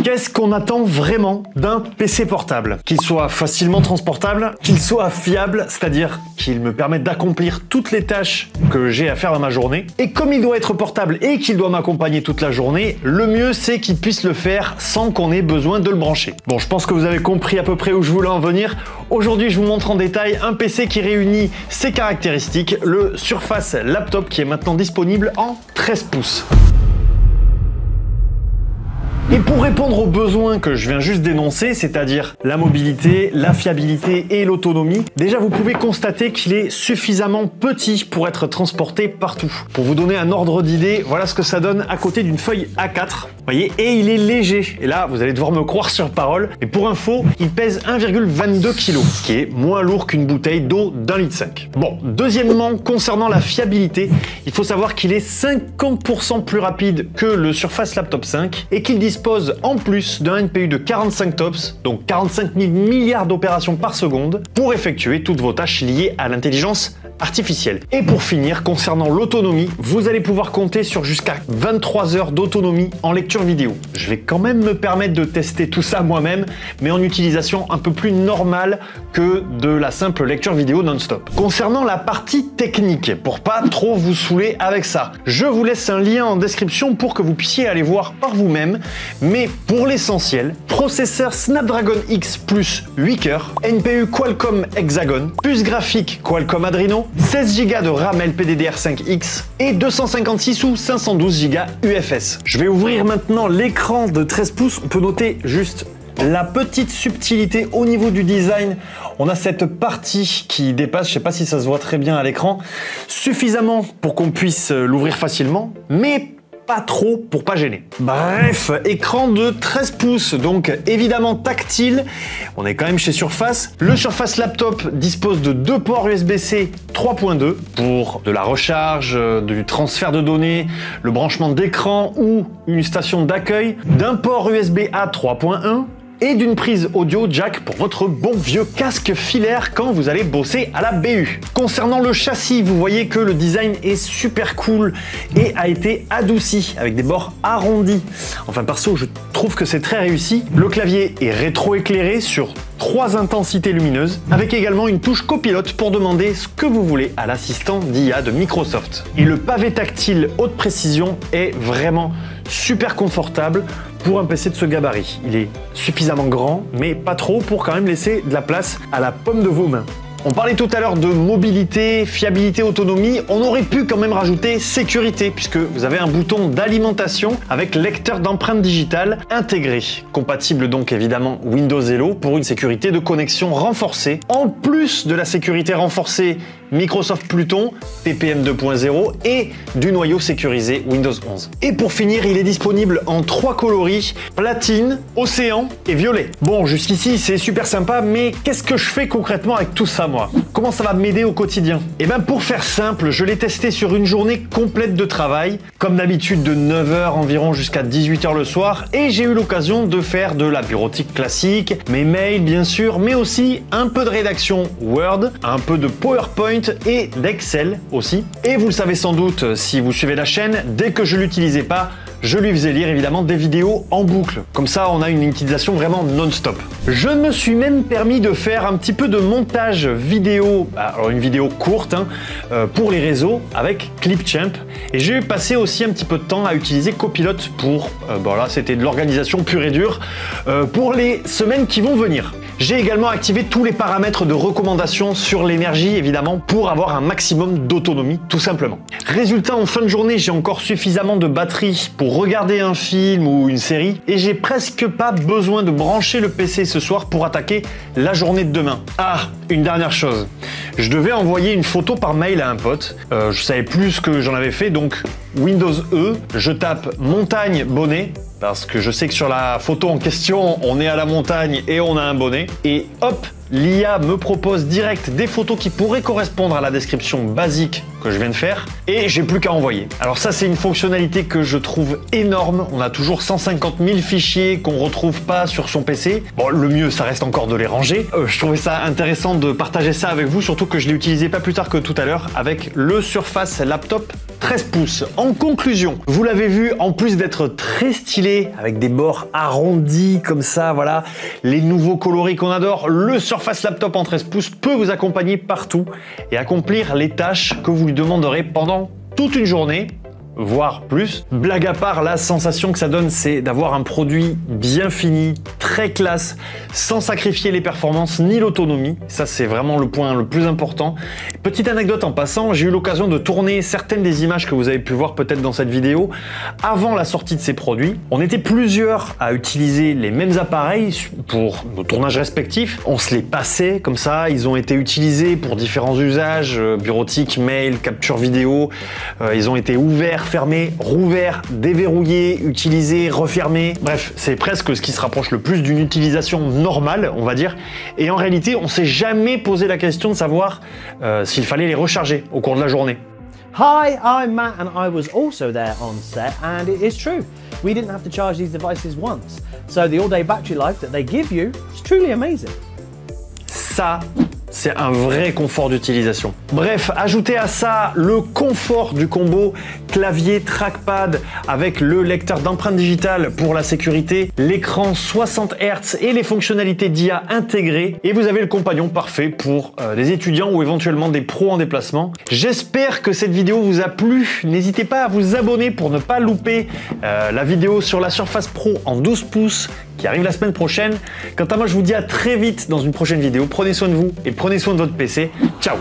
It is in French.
Qu'est-ce qu'on attend vraiment d'un PC portable? Qu'il soit facilement transportable, qu'il soit fiable, c'est-à-dire qu'il me permette d'accomplir toutes les tâches que j'ai à faire dans ma journée. Et comme il doit être portable et qu'il doit m'accompagner toute la journée, le mieux c'est qu'il puisse le faire sans qu'on ait besoin de le brancher. Bon, je pense que vous avez compris à peu près où je voulais en venir. Aujourd'hui, je vous montre en détail un PC qui réunit ses caractéristiques, le Surface Laptop qui est maintenant disponible en 13 pouces. Et pour répondre aux besoins que je viens juste d'énoncer, c'est-à-dire la mobilité, la fiabilité et l'autonomie, déjà vous pouvez constater qu'il est suffisamment petit pour être transporté partout. Pour vous donner un ordre d'idée, voilà ce que ça donne à côté d'une feuille A4. Voyez, et il est léger. Et là, vous allez devoir me croire sur parole. Mais pour info, il pèse 1,22 kg, ce qui est moins lourd qu'une bouteille d'eau d'1,5 litre. Bon, deuxièmement, concernant la fiabilité, il faut savoir qu'il est 50% plus rapide que le Surface Laptop 5 et qu'il dispose en plus d'un NPU de 45 TOPS, donc 45 000 milliards d'opérations par seconde, pour effectuer toutes vos tâches liées à l'intelligence artificielle. Et pour finir, concernant l'autonomie, vous allez pouvoir compter sur jusqu'à 23 heures d'autonomie en lecture vidéo. Je vais quand même me permettre de tester tout ça moi-même, mais en utilisation un peu plus normale que de la simple lecture vidéo non-stop. Concernant la partie technique, pour pas trop vous saouler avec ça, je vous laisse un lien en description pour que vous puissiez aller voir par vous-même, mais pour l'essentiel, processeur Snapdragon X Plus 8 cœurs, NPU Qualcomm Hexagon, puce graphique Qualcomm Adreno, 16 Go de RAM LPDDR5X et 256 ou 512 Go UFS. Je vais ouvrir maintenant l'écran de 13 pouces. On peut noter juste la petite subtilité au niveau du design. On a cette partie qui dépasse, je sais pas si ça se voit très bien à l'écran, suffisamment pour qu'on puisse l'ouvrir facilement, mais pas trop pour pas gêner. Bref, écran de 13 pouces, donc évidemment tactile. On est quand même chez Surface. Le Surface Laptop dispose de deux ports USB-C 3.2 pour de la recharge, du transfert de données, le branchement d'écran ou une station d'accueil, d'un port USB-A 3.1 et d'une prise audio jack pour votre bon vieux casque filaire quand vous allez bosser à la BU. Concernant le châssis, vous voyez que le design est super cool et a été adouci avec des bords arrondis. Enfin perso, je trouve que c'est très réussi. Le clavier est rétro-éclairé sur 3 intensités lumineuses, avec également une touche copilote pour demander ce que vous voulez à l'assistant d'IA de Microsoft. Et le pavé tactile haute précision est vraiment super confortable pour un PC de ce gabarit. Il est suffisamment grand, mais pas trop pour quand même laisser de la place à la paume de vos mains. On parlait tout à l'heure de mobilité, fiabilité, autonomie. On aurait pu quand même rajouter sécurité puisque vous avez un bouton d'alimentation avec lecteur d'empreintes digitales intégré. Compatible donc évidemment Windows Hello pour une sécurité de connexion renforcée. En plus de la sécurité renforcée Microsoft Pluton, TPM 2.0 et du noyau sécurisé Windows 11. Et pour finir, il est disponible en 3 coloris, platine, océan et violet. Bon, jusqu'ici c'est super sympa, mais qu'est-ce que je fais concrètement avec tout ça moi? Comment ça va m'aider au quotidien? Et bien pour faire simple, je l'ai testé sur une journée complète de travail, comme d'habitude de 9 h environ jusqu'à 18 h le soir, et j'ai eu l'occasion de faire de la bureautique classique, mes mails bien sûr, mais aussi un peu de rédaction Word, un peu de PowerPoint et d'Excel aussi. Et vous le savez sans doute si vous suivez la chaîne, dès que je l'utilisais pas, je lui faisais lire évidemment des vidéos en boucle. Comme ça, on a une utilisation vraiment non-stop. Je me suis même permis de faire un petit peu de montage vidéo, alors une vidéo courte pour les réseaux avec Clipchamp. Et j'ai passé aussi un petit peu de temps à utiliser Copilot pour, là c'était de l'organisation pure et dure, pour les semaines qui vont venir. J'ai également activé tous les paramètres de recommandation sur l'énergie, évidemment, pour avoir un maximum d'autonomie, tout simplement. Résultat, en fin de journée, j'ai encore suffisamment de batterie pour regarder un film ou une série, et j'ai presque pas besoin de brancher le PC ce soir pour attaquer la journée de demain. Ah, une dernière chose. Je devais envoyer une photo par mail à un pote. Je savais plus ce que j'en avais fait, donc Windows E, je tape montagne bonnet, parce que je sais que sur la photo en question, on est à la montagne et on a un bonnet. Et hop, l'IA me propose direct des photos qui pourraient correspondre à la description basique que je viens de faire et j'ai plus qu'à envoyer. Alors ça, c'est une fonctionnalité que je trouve énorme. On a toujours 150 000 fichiers qu'on retrouve pas sur son PC. Bon, le mieux, ça reste encore de les ranger. Je trouvais ça intéressant de partager ça avec vous, surtout que je l'ai utilisé pas plus tard que tout à l'heure avec le Surface Laptop 13 pouces. En conclusion, vous l'avez vu, en plus d'être très stylé, avec des bords arrondis comme ça, voilà, les nouveaux coloris qu'on adore, le Surface Laptop en 13 pouces peut vous accompagner partout et accomplir les tâches que vous lui demanderez pendant toute une journée, voire plus. Blague à part, la sensation que ça donne, c'est d'avoir un produit bien fini, très classe, sans sacrifier les performances ni l'autonomie. Ça, c'est vraiment le point le plus important. Petite anecdote en passant, j'ai eu l'occasion de tourner certaines des images que vous avez pu voir peut-être dans cette vidéo avant la sortie de ces produits. On était plusieurs à utiliser les mêmes appareils pour nos tournages respectifs. On se les passait comme ça. Ils ont été utilisés pour différents usages, bureautique, mail, capture vidéo. Ils ont été ouverts, fermé, rouvert, déverrouillé, utilisé, refermé. Bref, c'est presque ce qui se rapproche le plus d'une utilisation normale, on va dire. Et en réalité, on s'est jamais posé la question de savoir s'il fallait les recharger au cours de la journée. Hi, I'm Matt and I was also there on set, and it is true. We didn't have to charge these devices once. So the all-day battery life that they give you is truly amazing. Ça, c'est un vrai confort d'utilisation. Bref, ajoutez à ça le confort du combo clavier trackpad avec le lecteur d'empreintes digitales pour la sécurité, l'écran 60 Hz et les fonctionnalités d'IA intégrées et vous avez le compagnon parfait pour des étudiants ou éventuellement des pros en déplacement. J'espère que cette vidéo vous a plu. N'hésitez pas à vous abonner pour ne pas louper la vidéo sur la Surface Pro en 12 pouces qui arrive la semaine prochaine. Quant à moi, je vous dis à très vite dans une prochaine vidéo. Prenez soin de vous et prenez soin de votre PC. Ciao!